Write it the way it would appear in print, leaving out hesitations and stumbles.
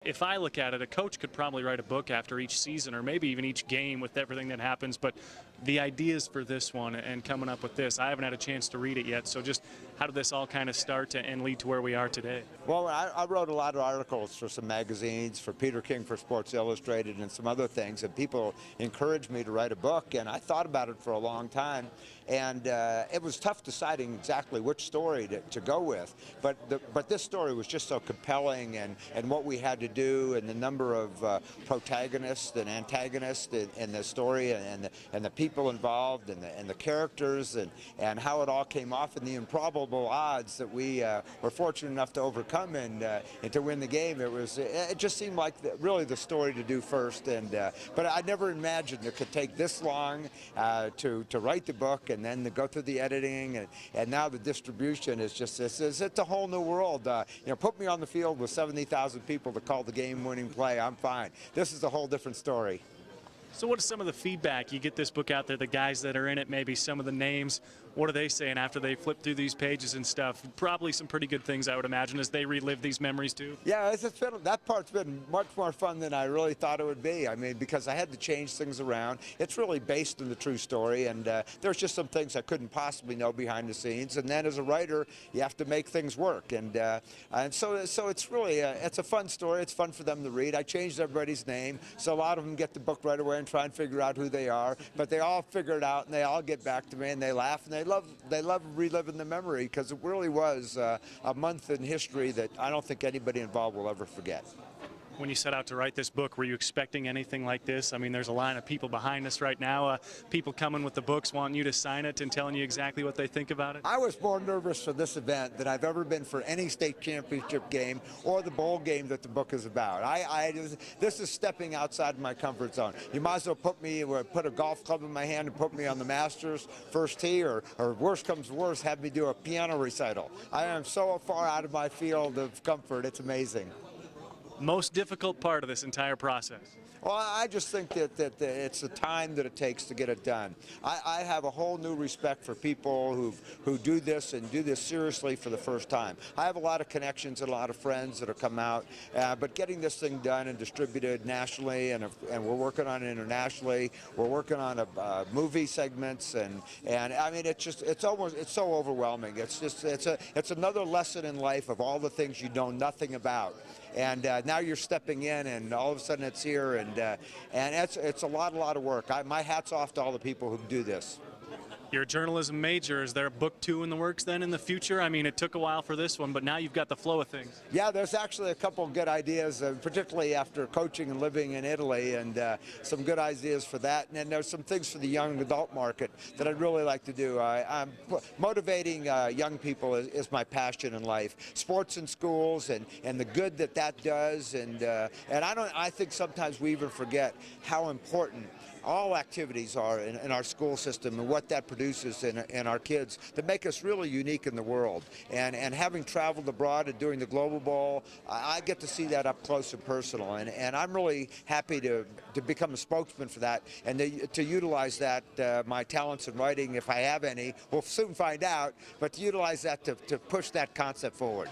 If I look at it, a coach could probably write a book after each season or maybe even each game with everything that happens, but the ideas for this one and coming up with this, I haven't had a chance to read it yet, so just how did this all kind of start and lead to where we are today? Well, I wrote a lot of articles for some magazines, for Peter King for Sports Illustrated and some other things, and people encouraged me to write a book, and I thought about it for a long time, and it was tough deciding exactly which story to go with, but this story was just so compelling, and what we had to do, and the number of protagonists and antagonists in the story, and the people involved, and the characters, and how it all came off, and the improbable odds that we were fortunate enough to overcome and to win the game. It just seemed like really the story to do first, but I never imagined it could take this long to write the book and then to go through the editing, and now the distribution is just it's a whole new world. Put me on the field with 70,000 people to call the game-winning play, I'm fine. This is a whole different story. So what is some of the feedback? You get this book out there, the guys that are in it, maybe some of the names, what are they saying after they flip through these pages and stuff? Probably some pretty good things, I would imagine, as they relive these memories too. Yeah, that part's been much more fun than I really thought it would be. I mean, because I had to change things around. It's really based on the true story, and there's just some things I couldn't possibly know behind the scenes. And then as a writer, you have to make things work. And so it's really it's a fun story. It's fun for them to read. I changed everybody's name, so a lot of them get the book right away and try and figure out who they are. But they all figure it out, and they all get back to me, and they laugh, and they love reliving the memory, because it really was a month in history that I don't think anybody involved will ever forget. When you set out to write this book, were you expecting anything like this? I mean, there's a line of people behind us right now, people coming with the books wanting you to sign it and telling you exactly what they think about it. I was more nervous for this event than I've ever been for any state championship game or the bowl game that the book is about. This is stepping outside my comfort zone. You might as well put a golf club in my hand and put me on the Masters first tee, or worst comes to worst, have me do a piano recital. I am so far out of my field of comfort, it's amazing. Most difficult part of this entire process? Well, I just think that it's the time that it takes to get it done. I have a whole new respect for people who do this and do this seriously for the first time. I have a lot of connections and a lot of friends that have come out, but getting this thing done and distributed nationally, and we're working on it internationally. We're working on movie segments, and I mean, it's so overwhelming. It's another lesson in life of all the things you know nothing about. And now you're stepping in, and all of a sudden it's here, and it's a lot of work. My hat's off to all the people who do this. You're a journalism major. Is there a book 2 in the works then in the future? I mean, it took a while for this one, but now you've got the flow of things. Yeah, there's actually a couple of good ideas, particularly after coaching and living in Italy, and some good ideas for that. And then there's some things for the young adult market that I'd really like to do. I'm motivating young people is my passion in life. Sports in schools and the good that does, and I think sometimes we even forget how important all activities are in our school system, and what that produces in our kids that make us really unique in the world. And having traveled abroad and doing the Global Bowl, I get to see that up close and personal. And I'm really happy to become a spokesman for that, and to utilize that, my talents in writing, if I have any, we'll soon find out, but to utilize that to push that concept forward.